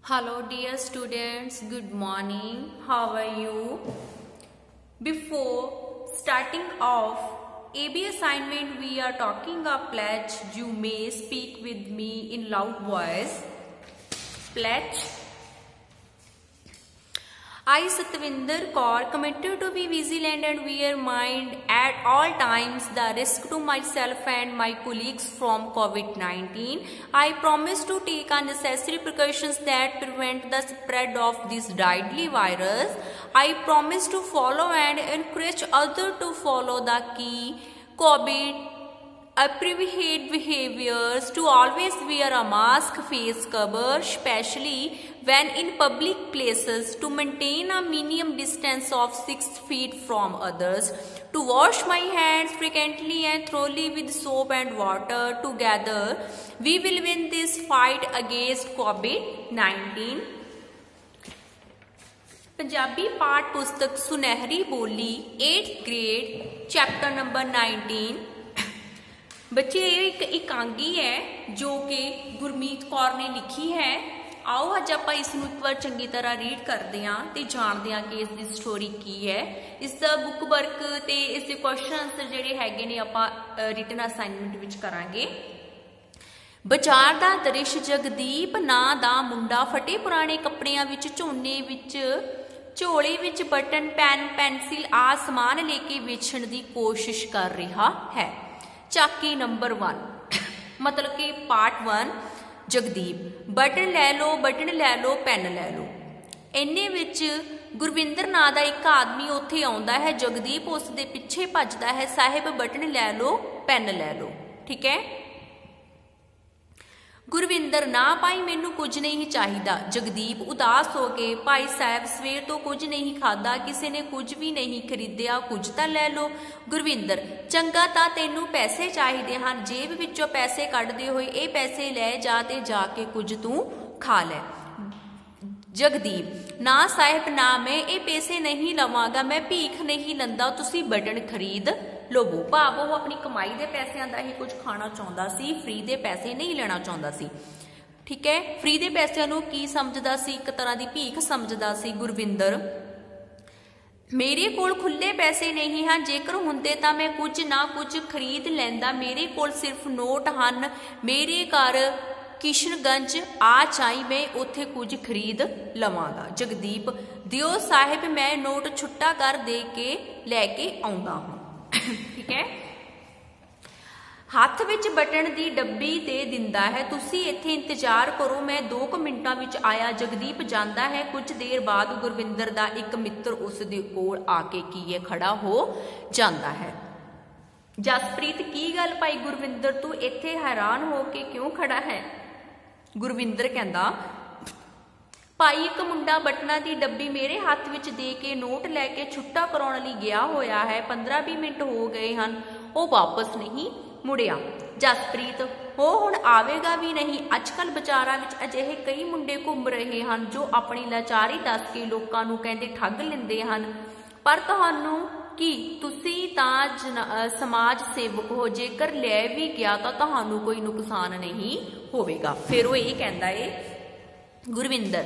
Hello dear students, good morning. How are you? Before starting off AB assignment, we are talking a pledge. You may speak with me in loud voice. Pledge. I, Satvinder Kaur, committed to be vigilant and wear mind at all times the risk to myself and my colleagues from COVID-19. I promise to take unnecessary precautions that prevent the spread of this deadly virus. I promise to follow and encourage others to follow the key COVID appropriate behaviors, to always wear a mask, face cover, especially when in public places, to maintain a minimum distance of 6 feet from others, to wash my hands frequently and thoroughly with soap and water. Together, we will win this fight against COVID-19. Punjabi पाठ पुस्तक सुनहरी बोली 8th grade chapter number 19। बच्चे एक एकांगी है जो कि गुरमीत कौर ने लिखी है। आओ अज आप इसनूं एक बार चंगी तरह रीड करते हैं तो जानते हैं कि इसकी स्टोरी की है। इसका बुक वर्क ते इसके क्वेश्चन आंसर जिहड़े हैगे ने आपां रिटन असाइनमेंट विच करांगे। बाजार दा दृश जगदीप नां दा मुंडा फटे पुराने कपड़ियां विच झोले विच बटन पैन पेंसिल आ समान लेके वेचण दी कोशिश कर रहा है। चाकी नंबर 1 मतलब कि पार्ट 1 जगदीप बटन ले लो पेन ले लो। इन्ने विच गुरविंदर नां दा एक आदमी उत्थे आउंदा है। जगदीप उस दे पिछे भजदा है। साहिब बटन ले लो पेन ले लो। ठीक है। गुरविंदर ना भाई मैनू कुछ नहीं चाहिदा। जगदीप उदास हो गए। भाई साहब सवेर तो कुछ नहीं खादा, किसी ने कुछ भी नहीं खरीदिया, कुछ तो ले लो। गुरविंदर चंगा तां तैनू पैसे चाहिदे हन, जेब विचों पैसे कढदे होए ये पैसे ले जा ते जाके कुछ तू खा ले। जगदीप ना साहिब ना मैं ये पैसे नहीं लवांगा, मैं भीख नहीं लंदा, तुसी बटन खरीद लवो। भाव वो अपनी कमाई के पैसों का ही कुछ खाना चाहता सी, फ्री के पैसे नहीं लेना चाहता सी। ठीक है। फ्री के पैसों को की समझदा सी, एक तरह की भीख समझदा सी। गुरविंदर मेरे कोल खुले पैसे नहीं हैं, जेकर हुंदे तां मैं कुछ ना कुछ खरीद लैंदा। मेरे कोल सिर्फ नोट हन। मेरे घर किशनगंज आ चाई, मैं उत्थे कुछ खरीद लवांगा। जगदीप दियो साहिब, मैं नोट छुट्टा कर दे के लैके आउंदा हां। ठीक है। हाथ विच बटन दी डब्बी दे दिंदा है। तुसी इत्थे इंतजार करो, मैं 2 मिनटां विच आया। जगदीप जांदा है। कुछ देर बाद गुरविंदर दा एक मित्र उस दे कोल आके कीए खड़ा हो जांदा है। जसप्रीत की गल भाई गुरविंदर, तू इत्थे हैरान हो के क्यों खड़ा है? गुरविंदर कहंदा भाई एक मुंडा बटना की डब्बी मेरे हाथ विच दे के नोट लैके छुट्टा कराउण लई गया होया है। 15-20 मिनट हो गए हन, वो वापस नहीं मुड़िया। जसप्रीत वो हुण आवेगा भी नहीं। अजकल बाजारां विच अजिहे कई मुंडे घुम रहे हैं जो अपनी लाचारी दस के लोकां नूं कहंदे ठग लैंदे हन। पर तुहानूं की तुसी तां समाज सेवक हो, जेकर लै भी गया तो तुहानूं कोई नुकसान नहीं होवेगा। फिर वो ये कहंदा है गुरविंदर,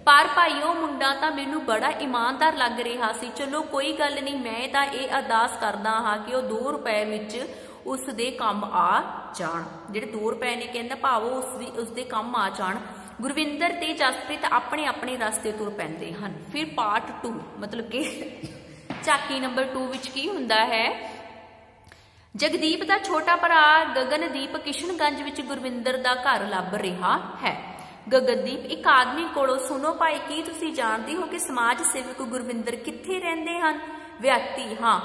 पर भाईओ मुंडा तां मैनू बड़ा ईमानदार लग रहा सी। चलो कोई गल नहीं, मैं तां ये अरदास करदा हाँ कि वो 2 रुपए विच उस दे काम आ जाण। जिहड़े 2 रुपए ने कहंदा भाव उस दे काम आ जाण। गुरविंदर ते जसप्रीत अपने अपने रास्ते तुर पैंदे हन। फिर पार्ट 2 मतलब कि झाकी नंबर 2 विच की हुंदा है। जगदीप दा छोटा भरा गगनदीप किशनगंज विच गुरविंदर दा घर लभ रहा है। गगनदीप एक आदमी कोलों सुनो भाई, की तुसी जानते हो कि समाज सेवक गुरविंदर कित्थे रहिंदे हन? व्यक्ति हाँ,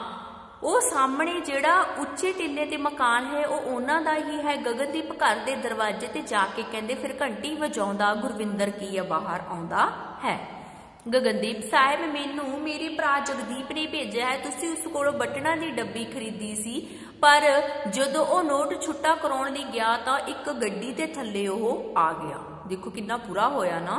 वो सामने जिहड़ा उच्चे टीले ते मकान है वो उन्हां दा ही है। गगनदीप घर दे दरवाजे ते जाके कहंदे फिर घंटी वजाउंदा गुरविंदर की बाहर आउंदा है। गगनदीप साहिब मैनू मेरे भरा जगदीप ने भेजा है। तुसी उस कोलों बटना दी डब्बी खरीदी सी, पर जदों वो नोट छुट्टा कराउण लई गया तो एक गड्डी दे थल्ले वो आ गया। देखो कितना बुरा होया ना।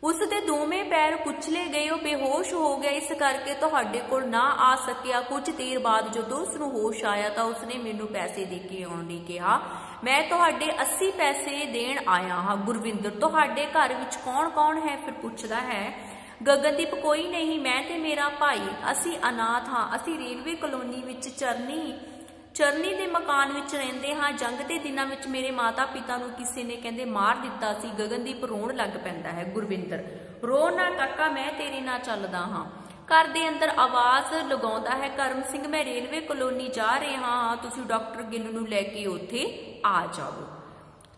उसदे दोवें पैर कुचले गए, वो बेहोश हो गया, इस करके तुहाडे कोल ना आ सकिया। कुछ देर बाद जदों उसनूं होश आया तो उसने मैनूं पैसे दे के आउण लई कहा। मैं तुहाडे 80 पैसे देण आया हाँ। गुरविंदर, तुहाडे घर विच कौन कौन है? फिर पुछदा है गगनदीप, कोई नहीं, मैं ते मेरा भाई, असी अनाथ हाँ। असी रेलवे कलोनी विच चरनी दे मकान विच रहिंदे हाँ। जंग दे दिनां विच मेरे माता पिता नूं किसी ने कहंदे मार दिता सी। गगनदीप रोण लग पैंदा है। गुरविंदर, रो ना काका, मैं तेरे नाल चलदा हाँ। घर दे अंदर आवाज लगाउंदा है करम सिंह, मैं रेलवे कलोनी जा रहा हाँ, तुसीं डॉक्टर गिल नूं लैके उत्थे आ जाओ।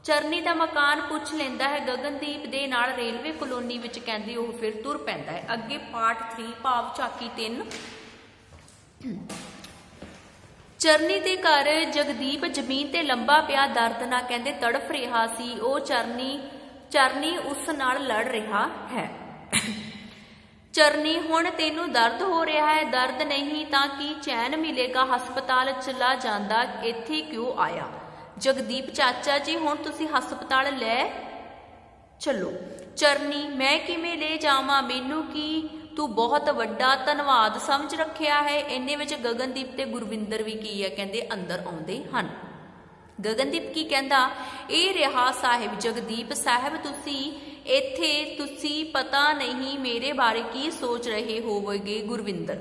चरनी दा मकान पुछ लैंदा है गगनदीप दे नाल रेलवे कलोनी विच, कहंदी ओह फिर तुर पैंदा है। अगे पार्ट 3 भाव झाकी 3। चरनी दे घर जगदीप जमीन ते लंबा पिया दर्द ना कहंदे तड़फ रहा सी। ओ चरनी उस नाल लड़ रहा है। चरनी, हुण तैनूं दर्द हो रहा है? दर्द नहीं तां की चैन मिलेगा? हस्पताल चला जांदा, इत्थे क्यों आया? जगदीप, चाचा जी हुण तुसीं हस्पताल ले चलो। चरनी, मैं किवें ले जावां? मैनूं की तू बहुत वड्डा धन्नवाद समझ रखिया है। इन्ने विच गगनदीप ते गुरविंदर भी की है कहंदे अंदर आउंदे हन। गगनदीप की कहंदा, ए रिहा साहिब। जगदीप, साहिब तुसी इत्थे, तुसी पता नहीं मेरे बारे की सोच रहे होवोगे। गुरविंदर,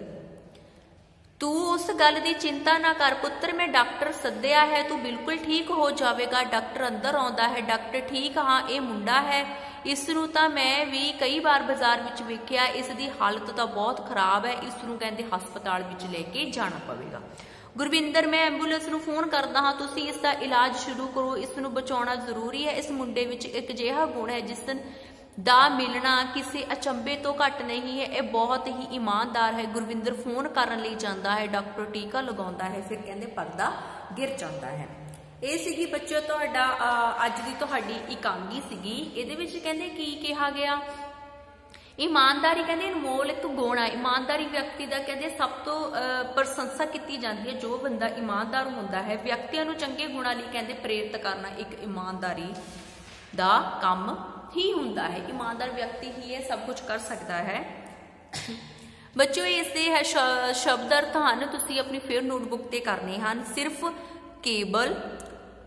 तू उस गल की चिंता ना कर पुत्र, मैं डॉक्टर सद्दिया है, तू बिल्कुल ठीक हो जाएगा। डॉक्टर अंदर आउंदा है। डॉक्टर, ठीक हाँ, ये मुंडा है, इसनूं तां मैं भी कई बार बाजार विच वेखिया, इसकी हालत तो बहुत खराब है, इसनूं कहंदे हस्पताल विच लेके जाना पवेगा। गुरविंदर, मैं एंबूलेंस नूं फोन करदा हाँ, तुसी इसका इलाज शुरू करो, इसनूं बचाउणा जरूरी है। इस मुंडे विच एक जिहा गुण है जिस दा मिलना किसी अचंभे तो घट नहीं है, यह बहुत ही ईमानदार है। गुरविंदर फोन करन लई जांदा है। डॉक्टर टीका लगाउंदा है, फिर कहंदे पर्दा गिर जाता है। ये सीगी बच्चों तुहाडा अज दी तुहाडी इकांगी सीगी। इहदे विच कहंदे की कहा गया? ईमानदारी कहंदे अनमोल एक गुण है। ईमानदारी व्यक्ति का कहंदे सब तो प्रशंसा की जाती है। जो बंदा ईमानदार होंदा है, व्यक्तियों नूं चंगे गुणां लई कहंदे प्रेरित करना एक ईमानदारी दा काम ही हुंदा है। ईमानदार व्यक्ति ही ये सब कुछ कर सकता है। बच्चों, इसके है शब्द अर्थ हैं, तुसीं अपनी फिर नोटबुक ते करने हैं। सिर्फ, केबल,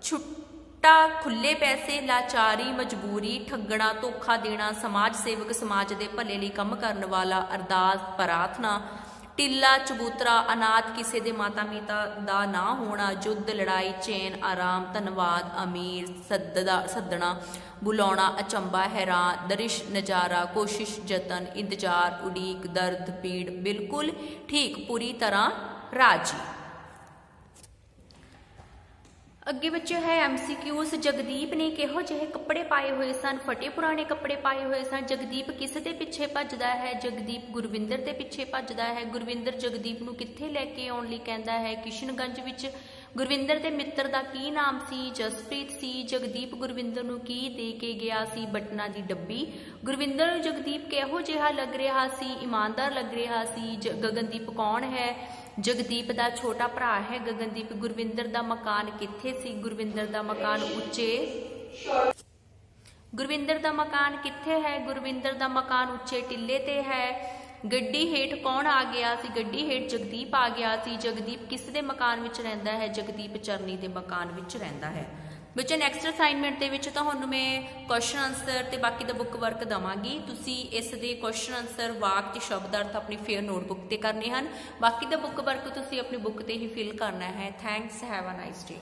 छुट्टा, खुले पैसे, लाचारी, मजबूरी, ठगना, धोखा देना, समाज सेवक, समाज के भले लिए काम करने वाला, अरदास, प्रार्थना, टिल्ला, चबूतरा, अनाथ, किसी के माता पिता का ना होना, युद्ध, लड़ाई, चैन, आराम, धन्यवाद, अमीर, सदना, बुलाना, अचंबा, हैरान, दरिश, नजारा, कोशिश, जतन, इंतजार, उड़ीक, दर्द, पीड़, बिल्कुल ठीक, पूरी तरह राजी। अगे बच्चों है MCQs। जगदीप ने किहो जिहे कपड़े पाए हुए सन? फटे पुराने कपड़े पाए हुए सन। जगदीप किस दे पिछे भजदा है? जगदीप गुरविंदर दे पिछे भजदा है। गुरविंदर जगदीप नूं कित्थे लैके आउण लई कहंदा है? किशनगंज विच। गुरविंदर दे मित्र दा की नाम सी? जसप्रीत सी। जगदीप गुरविंदर नूं की दे के गया सी? बटना दी डब्बी। गुरविंदर नूं जगदीप किहो जिहा लग रहा सी? ईमानदार लग रहा सी। गगनदीप कौन है? जगदीप दा छोटा भरा है। गगनदीप गुरविंदर दा मकान कित्थे सी? गुरविंदर दा मकान उच्चे। गुरविंदर दा मकान कित्थे है? गुरविंदर दा मकान उच्चे टिल्ले ते है। गड्डी हेठ कौन आ गया सी? गड्डी हेठ जगदीप आ गया सी। जगदीप किस दे मकान विच रहिंदा है? जगदीप चरनी दे मकान विच रहिंदा है। बच्चों, नैक्सट असाइनमेंट दे विच तुहानूं मैं क्वेश्चन आंसर ते बाकी दा बुक वर्क देवांगी। तुसीं इस दे क्वेश्चन आंसर वाक ते शब्द अर्थ अपनी फेयर नोटबुक ते करने हैं। बाकी दा बुक वर्क तुसीं अपनी बुक ते ही फिल करना है। Thanks, have a nice day.